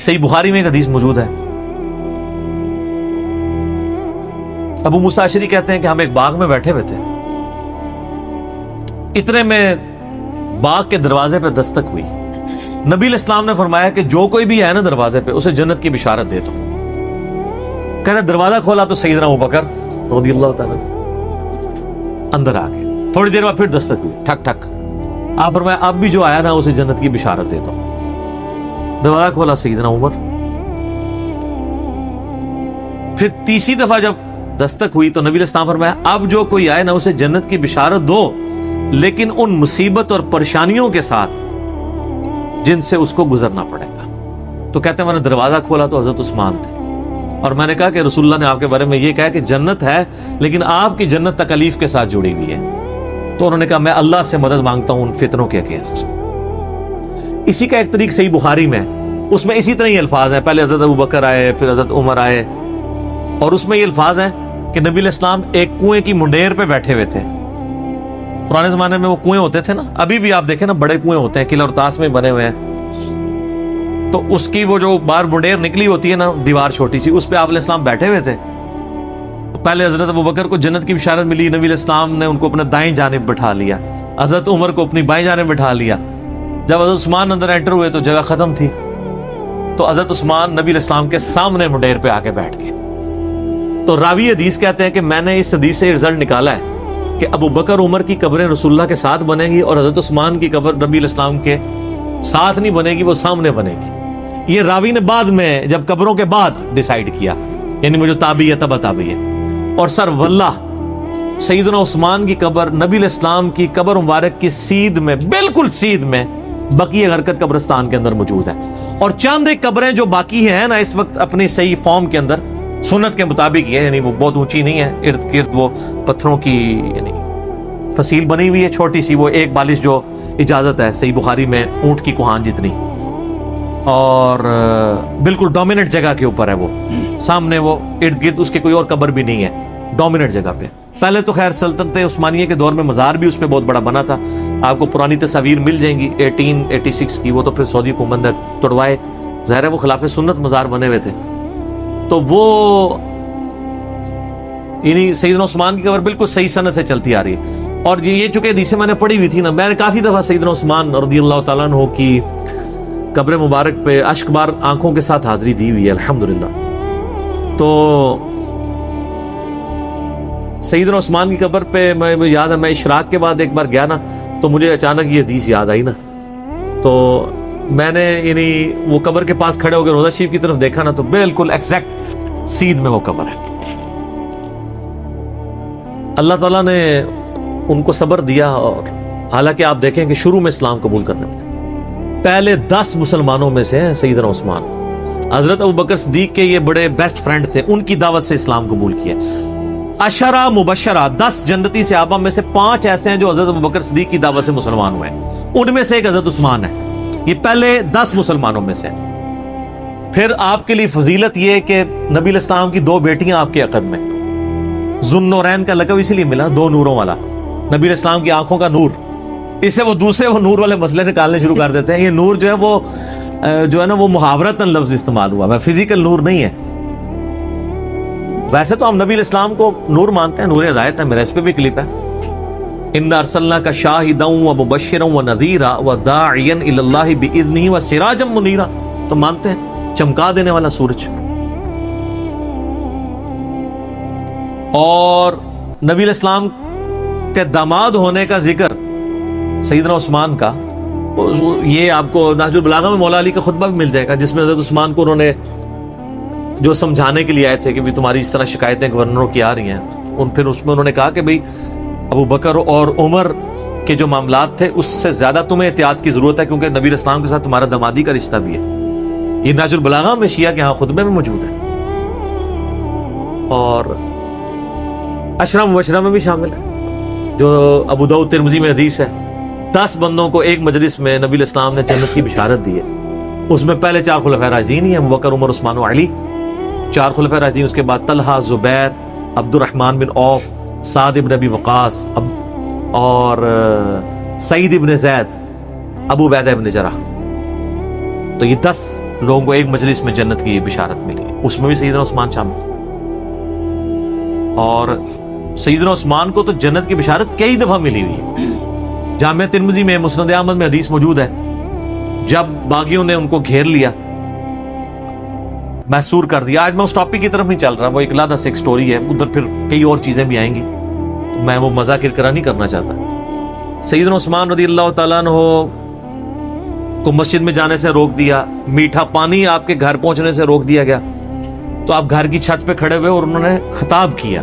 صحیح بخاری میں ایک حدیث موجود ہے، ابو موسیٰ اشعری کہتے ہیں کہ ہم ایک باغ میں بیٹھے ہوئے تھے، اتنے میں باغ کے دروازے پہ دستک ہوئی۔ نبی علیہ السلام نے فرمایا کہ جو کوئی بھی ہے نا دروازے پہ اسے جنت کی بشارت دے دو۔ کہتے دروازہ کھولا تو سیدنا ابوبکر رضی اللہ تعالیٰ اندر آ گئے۔ تھوڑی دیر بعد پھر دستک ہوئی، ٹھک ٹھک۔ آپ فرمایا اب بھی جو آیا نا اسے جنت کی بشارت دے دو۔ دروازہ کھولا سیدنا عمر۔ پھر تیسری دفعہ جب دستک ہوئی تو نبی علیہ السلام فرمایا اب جو کوئی آئے نا اسے جنت کی بشارت دو، لیکن ان مصیبت اور پریشانیوں کے ساتھ جن سے اس کو گزرنا پڑے گا۔ تو کہتے ہیں میں نے دروازہ کھولا تو حضرت عثمان تھے، اور میں نے کہا کہ رسول اللہ نے آپ کے بارے میں یہ کہا کہ جنت ہے لیکن آپ کی جنت تکلیف کے ساتھ جڑی ہوئی ہے۔ تو انہوں نے کہا میں اللہ سے مدد مانگتا ہوں ان فتنوں کے اگینسٹ۔ اسی کا ایک طریق صحیح بخاری میں، اس میں اسی طرح یہ الفاظ ہیں، پہلے حضرت ابوبکر آئے، پھر حضرت عمر آئے، اور اس میں یہ الفاظ ہیں کہ نبی علیہ السلام ایک کنویں کی منڈیر پہ بیٹھے ہوئے تھے۔ پرانے زمانے میں وہ کنویں ہوتے تھے نا، ابھی بھی آپ دیکھیں نا بڑے کنویں ہوتے ہیں، قلعہ اور طاس میں بنے ہوئے ہیں، تو اس کی وہ جو باہر منڈیر نکلی ہوتی ہے نا دیوار چھوٹی سی، اس پہ آپ علیہ السلام بیٹھے ہوئے تھے۔ پہلے حضرت ابوبکر کو جنت کی بشارت ملی، نبی علیہ السلام نے ان کو اپنے دائیں جانب بٹھا لیا، حضرت عمر کو اپنی بائیں جانب بٹھا لیا۔ جب حضرت عثمان اندر انٹر ہوئے تو جگہ ختم تھی، تو حضرت عثمان نبی علیہ السلام کے سامنے منڈیر پہ آ کے بیٹھ گئے۔ تو راوی حدیث کہتے ہیں کہ میں نے اس حدیث سے رزلٹ نکالا ہے کہ ابو بکر عمر کی قبریں رسول اللہ کے ساتھ بنے گی، اور حضرت عثمان کی قبر نبی علیہ السلام کے ساتھ نہیں بنے گی، وہ سامنے بنے گی۔ یہ راوی نے بعد میں جب قبروں کے بعد ڈیسائیڈ کیا، یعنی مجھے تابعی ہے تبع تابعی ہے۔ اور سر واللہ سیدنا عثمان کی قبر نبی علیہ السلام کی قبر مبارک کی سیدھ میں، بالکل سیدھ میں بقیع غرقد قبرستان کے اندر موجود ہے۔ اور چند ایک قبریں جو باقی ہیں نا اس وقت اپنی صحیح فارم کے اندر سنت کے مطابق یہ ہے، یعنی وہ بہت اونچی نہیں ہے، ارد گرد وہ پتھروں کی یعنی فصیل بنی ہوئی ہے چھوٹی سی، وہ ایک بالش جو اجازت ہے صحیح بخاری میں اونٹ کی کوہان جتنی، اور بالکل ڈومیننٹ جگہ کے اوپر ہے، وہ سامنے وہ ارد گرد اس کے کوئی اور قبر بھی نہیں ہے، ڈومیننٹ جگہ پہ۔ پہلے تو خیر سلطنت عثمانیہ کے دور میں مزار بھی اس پہ بہت بڑا بنا تھا، آپ کو پرانی تصاویر مل جائیں گی 1886 کی، وہ تو پھر سعودی حکومت نے توڑوائے، ظاہر ہے وہ خلاف سنت مزار بنے ہوئے تھے۔ تو وہ یعنی سیدنا عثمان کی قبر بالکل صحیح سند سے چلتی آ رہی ہے، اور یہ چونکہ حدیثیں میں نے پڑھی ہوئی تھی نا، میں نے کافی دفعہ سیدنا عثمان رضی اللہ تعالیٰ عنہ کی قبر مبارک پہ اشک بار آنکھوں کے ساتھ حاضری دی ہوئی ہے الحمدللہ۔ تو سیدنا عثمان کی قبر پہ میں یاد ہے میں اشراق کے بعد ایک بار گیا نا، تو مجھے اچانک یہ حدیث یاد آئی نا، تو میں نے یعنی وہ قبر کے پاس کھڑے ہو کے روضہ شریف کی طرف دیکھا نا، تو بالکل ایگزیکٹ سیدھ میں وہ قبر ہے۔ اللہ تعالیٰ نے ان کو صبر دیا، اور حالانکہ آپ دیکھیں کہ شروع میں اسلام قبول کرنے میں پہلے 10 مسلمانوں میں سے ہیں سیدنا عثمان۔ حضرت ابوبکر صدیق کے یہ بڑے بیسٹ فرینڈ تھے، ان کی دعوت سے اسلام قبول کیا۔ عشرہ مبشرہ 10 جنتی صحابہ میں سے 5 ایسے ہیں جو حضرت ابوبکر صدیق کی دعوت سے مسلمان ہوئے ہیں، ان میں سے ایک حضرت عثمان ہے۔ یہ پہلے 10 مسلمانوں میں سے۔ پھر آپ کے لیے فضیلت یہ کہ نبی علیہ السلام کی 2 بیٹیاں آپ کے عقد میں، ذوالنورین کا لقب اسی لیے ملا، 2 نوروں والا، نبی علیہ السلام کی آنکھوں کا نور۔ اس سے وہ دوسرے وہ نور والے مسئلے نکالنے شروع کر دیتے ہیں۔ یہ نور جو ہے نا وہ محاورتاً لفظ استعمال ہوا ہے، فزیکل نور نہیں ہے۔ ویسے تو ہم نبی علیہ السلام کو نور مانتے ہیں، نور ہدایت ہے، میرا اس پہ بھی کلپ ہے، اِنَّا أَرْسَلْنَاكَ شَاهِدًا وَمُبَشِّرًا وَنَذِيرًا وَدَاعِيًا إِلَى اللَّهِ بِإِذْنِهِ وَسِرَاجًا مُنِيرًا، تو مانتے ہیں چمکا دینے والا سورج۔ اور نبی علیہ السلام کے داماد ہونے کا ذکر سیدنا عثمان کا، یہ آپ کو نہج البلاغہ میں مولا علی کا خطبہ بھی مل جائے گا، جس میں حضرت عثمان کو انہوں نے جو سمجھانے کے لیے آئے تھے کہ بھی تمہاری اس طرح شکایتیں گورنروں کی آ رہی ہیں، پھر اس میں انہوں نے کہا کہ بھئی ابو بکر اور عمر کے جو معاملات تھے اس سے زیادہ تمہیں احتیاط کی ضرورت ہے، کیونکہ نبی علیہ السلام کے ساتھ تمہارا دامادی کا رشتہ بھی ہے۔ یہ نہج البلاغہ میں شیعہ کے ہاں خطبے میں موجود ہے، اور عشرہ مبشرہ میں بھی شامل ہے، جو ابو داؤد ترمذی میں حدیث ہے، 10 بندوں کو ایک مجلس میں نبی علیہ السلام نے جنت کی بشارت دی ہے۔ اس میں پہلے 4 خلفائے راشدین ہی ہیں، ابو بکر، عمر، عثمان و علی، 4 خلفائے راشدین، اس کے بعد طلحہ، زبیر، عبد الرحمن بن عوف، سعد ابن ابی وقاص، اور سعید ابن زید، ابو عبیدہ ابن جرح۔ تو یہ 10 لوگوں کو ایک مجلس میں جنت کی بشارت ملی، اس میں بھی سیدنا عثمان شامل، اور سیدنا عثمان کو تو جنت کی بشارت کئی دفعہ ملی ہوئی ہے۔ جامع ترمذی میں، مسند احمد میں حدیث موجود ہے، جب باغیوں نے ان کو گھیر لیا، محصور کر دیا۔ آج میں اس ٹاپک کی طرف نہیں چل رہا، وہ ایک علیحدہ سے ایک سٹوری ہے، ادھر پھر کئی اور چیزیں بھی آئیں گی، تو میں وہ مذاکرہ نہیں کرنا چاہتا۔ سیدنا عثمان رضی اللہ تعالیٰ عنہ کو مسجد میں جانے سے روک دیا، میٹھا پانی آپ کے گھر پہنچنے سے روک دیا گیا، تو آپ گھر کی چھت پہ کھڑے ہوئے اور انہوں نے خطاب کیا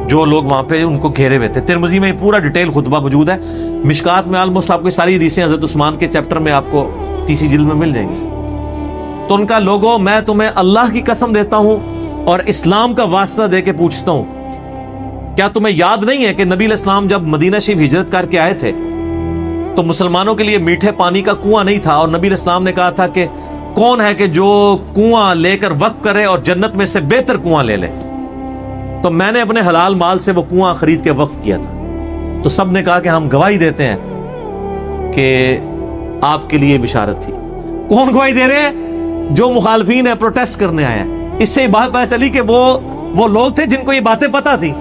جو لوگ وہاں پہ ان کو گھیرے ہوئے تھے۔ ترمذی میں پورا ڈیٹیل خطبہ موجود ہے، مشکات میں آلموسٹ آپ کو ساری حدیثیں حضرت عثمان کے چیپٹر میں آپ کو 30 جلد میں مل جائیں گی۔ تو ان کا لوگوں، میں تمہیں اللہ کی قسم دیتا ہوں اور اسلام کا واسطہ دے کے پوچھتا ہوں، کیا تمہیں یاد نہیں ہے کہ نبی علیہ السلام جب مدینہ شریف ہجرت کر کے آئے تھے تو مسلمانوں کے لیے میٹھے پانی کا کنواں نہیں تھا، اور نبی علیہ السلام نے کہا تھا کہ کون ہے کہ جو کنواں لے کر وقف کرے اور جنت میں سے بہتر کنواں لے لے؟ تو میں نے اپنے حلال مال سے وہ کنواں خرید کے وقف کیا تھا۔ تو سب نے کہا کہ ہم گواہی دیتے ہیں کہ آپ کے لیے بشارت تھی۔ کون گواہی دے رہے ہیں؟ جو مخالفین ہیں، پروٹیسٹ کرنے آئے ہیں۔ اس سے یہ بات پتہ چلی کہ وہ لوگ تھے جن کو یہ باتیں پتہ تھی،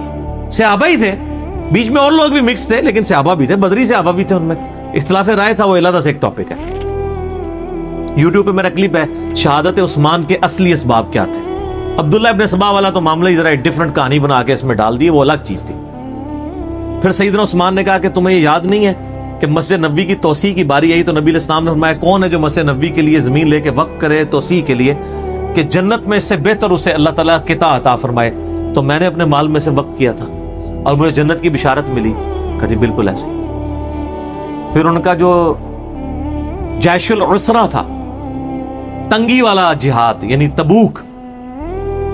صحابہ ہی تھے، بیچ میں اور لوگ بھی مکس تھے لیکن صحابہ بھی تھے، بدری صحابہ بھی تھے، ان میں اختلاف رائے تھا، وہ علیحدہ سے ایک ٹاپک ہے۔ یوٹیوب پہ میرا کلپ ہے، شہادت عثمان کے اصلی اسباب کیا تھے۔ عبداللہ ابن سبا والا تو معاملہ ہی ذرا ایک ڈیفرنٹ کہانی بنا کے اس میں ڈال دی، وہ الگ چیز تھی۔ پھر سیدنا عثمان نے کہا کہ تمہیں یہ یاد نہیں ہے کہ مسجد نبوی کی توسیع کی باری آئی تو نبی علیہ السلام نے فرمایا کون ہے جو مسجد نبوی کے لیے زمین لے کے وقف کرے توسیع کے لیے کہ جنت میں اس سے بہتر اسے اللہ تعالیٰ قطع عطا فرمائے؟ تو میں نے اپنے مال میں سے وقف کیا تھا اور مجھے جنت کی بشارت ملی۔ کہ جی بالکل ایسے ہی تھا۔ پھر ان کا جو جیش العسرہ تھا، تنگی والا جہاد، یعنی تبوک،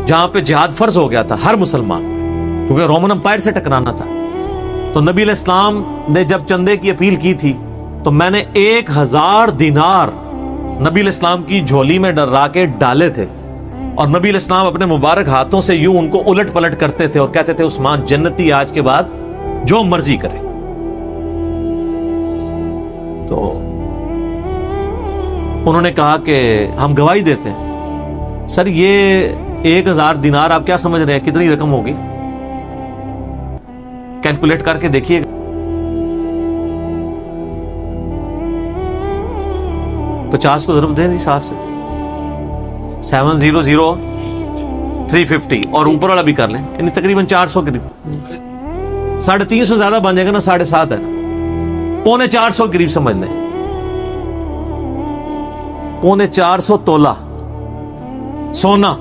جہاں پہ جہاد فرض ہو گیا تھا ہر مسلمان پہ، کیونکہ رومن امپائر سے ٹکرانا تھا، تو نبی علیہ السلام نے جب چندے کی اپیل کی تھی تو میں نے 1000 دینار نبی علیہ السلام کی جھولی میں ڈرا کے ڈالے تھے، اور نبی علیہ السلام اپنے مبارک ہاتھوں سے یوں ان کو الٹ پلٹ کرتے تھے اور کہتے تھے عثمان جنتی آج کے بعد جو مرضی کرے۔ تو انہوں نے کہا کہ ہم گواہی دیتے ہیں۔ سر یہ 1000 دینار آپ کیا سمجھ رہے ہیں کتنی رقم ہوگی؟ کیلکولیٹ کر کے دیکھیے، 50 کو ضرب دیں نہیں 7 سے، 700 350 اور اوپر والا بھی کر لیں، یعنی تقریباً 400 قریب، 350 زیادہ بن جائے گا نا، 7.5 ہے، 350 قریب سمجھ لیں، 450 تولہ سونا،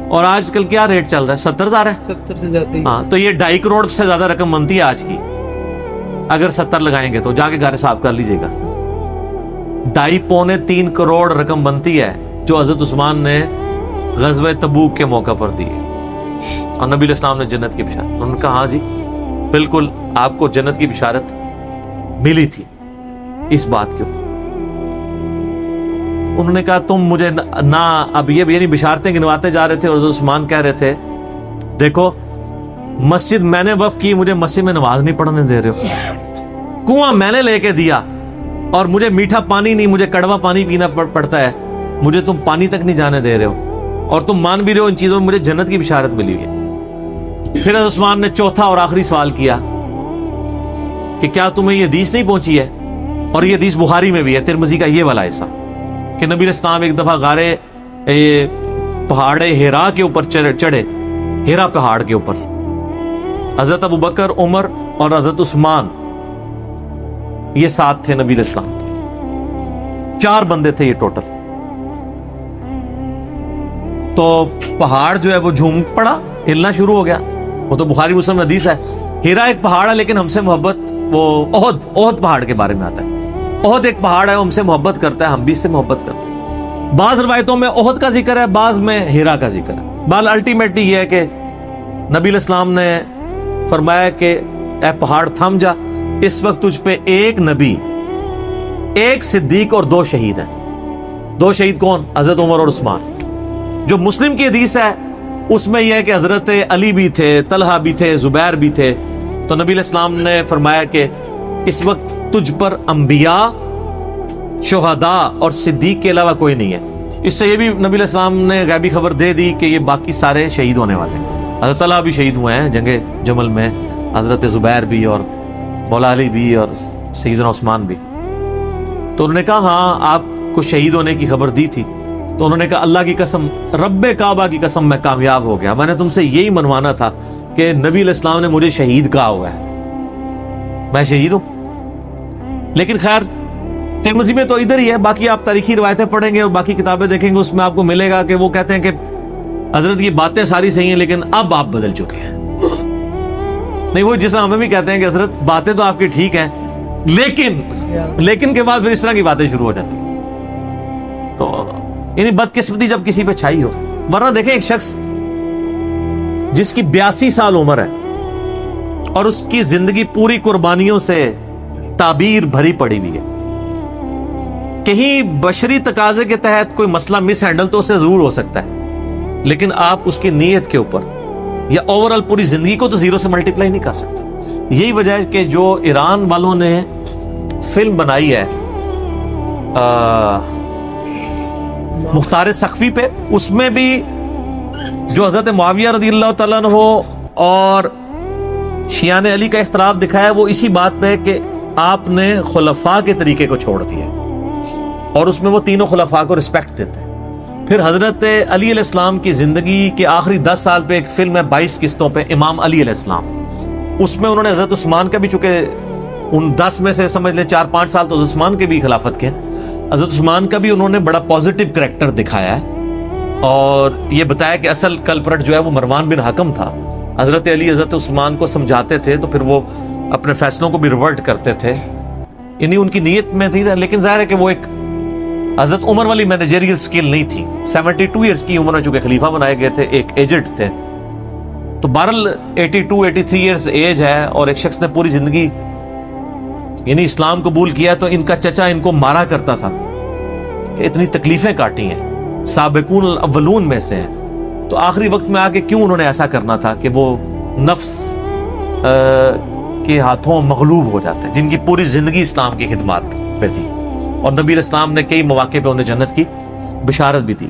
اور آج کل کیا ریٹ چل رہا ہے؟ 70,000 ہے، 70 سے زیادہ ہی۔ ہاں، تو یہ 2.5 کروڑ سے زیادہ رقم بنتی ہے آج کی، اگر 70 لگائیں گے تو جا کے گھر حساب کر لیجئے گا، 2.5-3 کروڑ رقم بنتی ہے جو حضرت عثمان نے غزوہ تبوک کے موقع پر دی ہے، اور نبی علیہ السلام نے جنت کی بشارت۔ انہوں نے کہا ہاں جی بالکل آپ کو جنت کی بشارت ملی تھی اس بات کے۔ انہوں نے کہا تم مجھے نہ، اب یہ یعنی بشارتیں گنواتے جا رہے تھے، اور حضرت عثمان کہہ رہے تھے دیکھو مسجد میں نے وقف کی، مجھے مسجد میں نماز نہیں پڑھنے دے رہے ہو، کنواں میں نے لے کے دیا اور مجھے میٹھا پانی نہیں، مجھے کڑوا پانی پینا پڑتا ہے، مجھے تم پانی تک نہیں جانے دے رہے ہو، اور تم مان بھی رہے ہو ان چیزوں میں مجھے جنت کی بشارت ملی ہوئی ہے۔ پھر حضرت عثمان نے چوتھا اور آخری سوال کیا کہ کیا تمہیں یہ حدیث نہیں پہنچی ہے؟ اور یہ حدیث بخاری میں بھی ہے، ترمذی کا یہ والا حصہ، کہ نبی علیہ السلام ایک دفعہ غارے پہاڑ ہیرا کے اوپر چڑھے، ہیرا پہاڑ کے اوپر، حضرت ابوبکر، عمر اور حضرت عثمان یہ ساتھ تھے نبی علیہ السلام کے، 4 بندے تھے یہ ٹوٹل۔ تو پہاڑ جو ہے وہ جھوم پڑا، ہلنا شروع ہو گیا، وہ تو بخاری مسلم میں حدیث ہے۔ ہیرا ایک پہاڑ ہے لیکن ہم سے محبت، وہ احد پہاڑ کے بارے میں آتا ہے، احد ایک پہاڑ ہے، ہم سے محبت کرتا ہے، ہم بھی اس سے محبت کرتے ہیں۔ بعض روایتوں میں احد کا ذکر ہے، بعض میں ہیرا کا ذکر ہے۔ بال الٹیمیٹلی یہ ہے کہ نبی علیہ السلام نے فرمایا کہ اے پہاڑ تھم جا، اس وقت تجھ پہ 1 نبی، 1 صدیق اور 2 شہید ہیں۔ 2 شہید کون؟ حضرت عمر اور عثمان۔ جو مسلم کی حدیث ہے اس میں یہ ہے کہ حضرت علی بھی تھے، طلحہ بھی تھے، زبیر بھی تھے۔ تو نبی علیہ السلام نے فرمایا کہ اس وقت تجھ پر انبیاء شہداء اور صدیق کے علاوہ کوئی نہیں ہے. اس سے یہ بھی نبی علیہ السلام نے غیبی خبر دے دی کہ یہ باقی سارے شہید ہونے والے ہیں. حضرت طلحہ بھی شہید ہوئے ہیں جنگ جمل میں، حضرت زبیر بھی، اور مولا علی بھی، اور سیدنا عثمان بھی. تو انہوں نے کہا ہاں آپ کو شہید ہونے کی خبر دی تھی. تو انہوں نے کہا اللہ کی قسم، رب کعبہ کی قسم، میں کامیاب ہو گیا. میں نے تم سے یہی منوانا تھا کہ نبی علیہ السلام نے مجھے شہید کہا ہوا ہے، میں شہید ہوں. لیکن خیر ترمذی میں تو ادھر ہی ہے. باقی آپ تاریخی روایتیں پڑھیں گے اور باقی کتابیں دیکھیں گے، اس میں آپ کو ملے گا کہ وہ کہتے ہیں کہ حضرت یہ باتیں ساری صحیح ہیں لیکن اب آپ بدل چکے ہیں. نہیں، وہ جس طرح ہمیں بھی کہتے ہیں کہ حضرت باتیں تو آپ کی ٹھیک ہیں لیکن کے بعد پھر اس طرح کی باتیں شروع ہو جاتی ہیں. تو یعنی بدقسمتی جب کسی پہ چھائی ہو. ورنہ دیکھیں ایک شخص جس کی 82 سال عمر ہے اور اس کی زندگی پوری قربانیوں سے تعبیر بھری پڑی ہوئی ہے، کہیں بشری تقاضے کے تحت کوئی مسئلہ مس ہینڈل تو اسے ضرور ہو سکتا ہے، لیکن آپ اس کی نیت کے اوپر یا اوورال پوری زندگی کو تو زیرو سے ملٹیپلائی نہیں کر سکتے. یہی وجہ ہے کہ جو ایران والوں نے فلم بنائی ہے مختار سقفی پہ، اس میں بھی جو حضرت معاویہ رضی اللہ تعالیٰ عنہ اور شیعان علی کا اختلاف دکھایا وہ اسی بات پہ کہ آپ نے خلفاء کے طریقے کو چھوڑ دیا اور اس میں وہ تینوں خلفاء کو رسپیکٹ دیتے ہیں. پھر حضرت علی علیہ السلام کی زندگی کے آخری 10 سال پہ ایک فلم ہے 22 قسطوں پہ، امام علی علیہ السلام. اس میں انہوں نے حضرت عثمان کا بھی، چونکہ ان 10 میں سے سمجھ لیں 4-5 سال تو حضرت عثمان کے بھی خلافت کے، حضرت عثمان کا بھی انہوں نے بڑا پازیٹیو کریکٹر دکھایا ہے اور یہ بتایا کہ اصل کلپرٹ جو ہے وہ مروان بن حکم تھا. حضرت علی حضرت عثمان کو سمجھاتے تھے تو پھر وہ اپنے فیصلوں کو بھی ریورٹ کرتے تھے، یعنی ان کی نیت میں تھی. لیکن ظاہر ہے کہ وہ ایک حضرت عمر والی مینیجریل سکل نہیں تھی. 72 ایئرز کی عمر میں چونکہ خلیفہ بنائے گئے تھے، ایک ایجنٹ تھے. تو بہرحال 82-83 ایئرز ایج ہے اور ایک شخص نے پوری زندگی یعنی اسلام قبول کیا. تو ان کا چچا ان کو مارا کرتا تھا کہ اتنی تکلیفیں کاٹی ہیں، سابقون الاولون میں سے ہیں. تو آخری وقت میں آ کے کیوں انہوں نے ایسا کرنا تھا کہ وہ نفس کے ہاتھوں مغلوب ہو جاتے ہیں، جن کی پوری زندگی اسلام کی خدمات پہ تھی اور نبی علیہ السلام نے کئی مواقع پہ انہیں جنت کی بشارت بھی دی.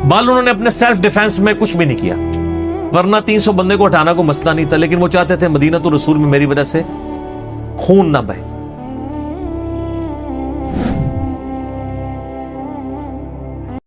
بال انہوں نے اپنے سیلف ڈیفenس میں کچھ بھی نہیں کیا، ورنہ 300 بندے کو ہٹانا کو مسئلہ نہیں تھا، لیکن وہ چاہتے تھے مدینہ تو رسول میں میری وجہ سے خون نہ بہے.